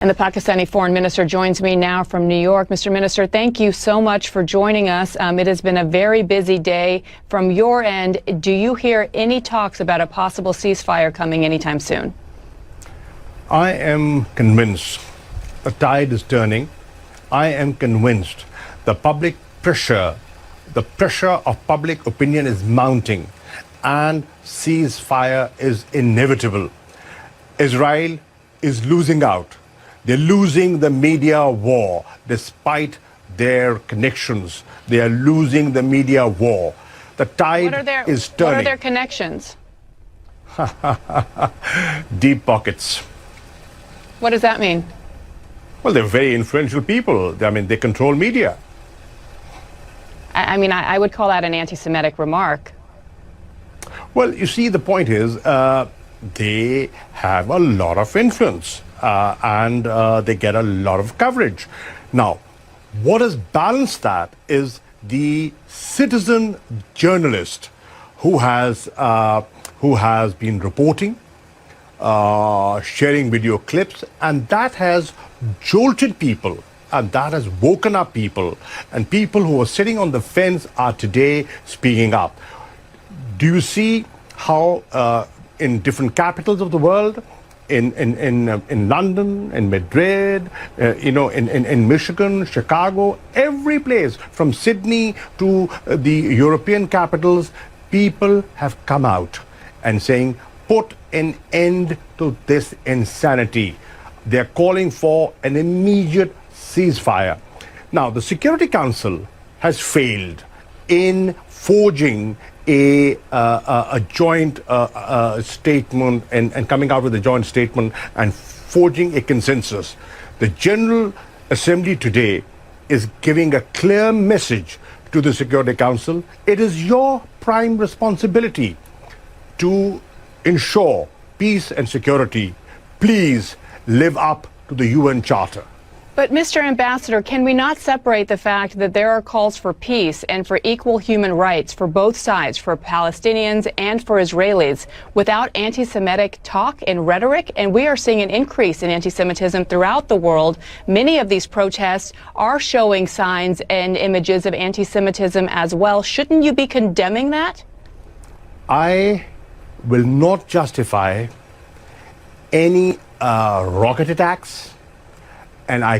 And the Pakistani foreign minister joins me now from New York. Mr. Minister, thank you so much for joining us. It has been a very busy day. From your end, do you hear any talks about a possible ceasefire coming anytime soon? I am convinced the tide is turning. I am convinced the public pressure, the pressure of public opinion is mounting, and ceasefire is inevitable. Israel is losing out. They're losing the media war despite their connections. They are losing the media war. The tide is turning. What are their connections? Deep pockets. What does that mean? Well, they're very influential people. I mean, they control media. I would call that an anti-Semitic remark. Well, you see, the point is they have a lot of influence and they get a lot of coverage. Now, what has balanced that is the citizen journalist who has been reporting, sharing video clips, and that has jolted people, and that has woken up people, and people who are sitting on the fence are today speaking up. Do you see how in different capitals of the world, in London, in Madrid, in Michigan, Chicago, every place from Sydney to the European capitals, people have come out and saying, put an end to this insanity. They're calling for an immediate ceasefire. Now, the Security Council has failed in forging a joint statement and coming out with a joint statement and forging a consensus. The General Assembly today is giving a clear message to the Security Council. It is your prime responsibility to ensure peace and security. Please live up to the UN Charter. But, Mr. Ambassador, can we not separate the fact that there are calls for peace and for equal human rights for both sides, for Palestinians and for Israelis, without anti-Semitic talk and rhetoric? And we are seeing an increase in anti-Semitism throughout the world. Many of these protests are showing signs and images of anti-Semitism as well. Shouldn't you be condemning that? I will not justify any rocket attacks, and I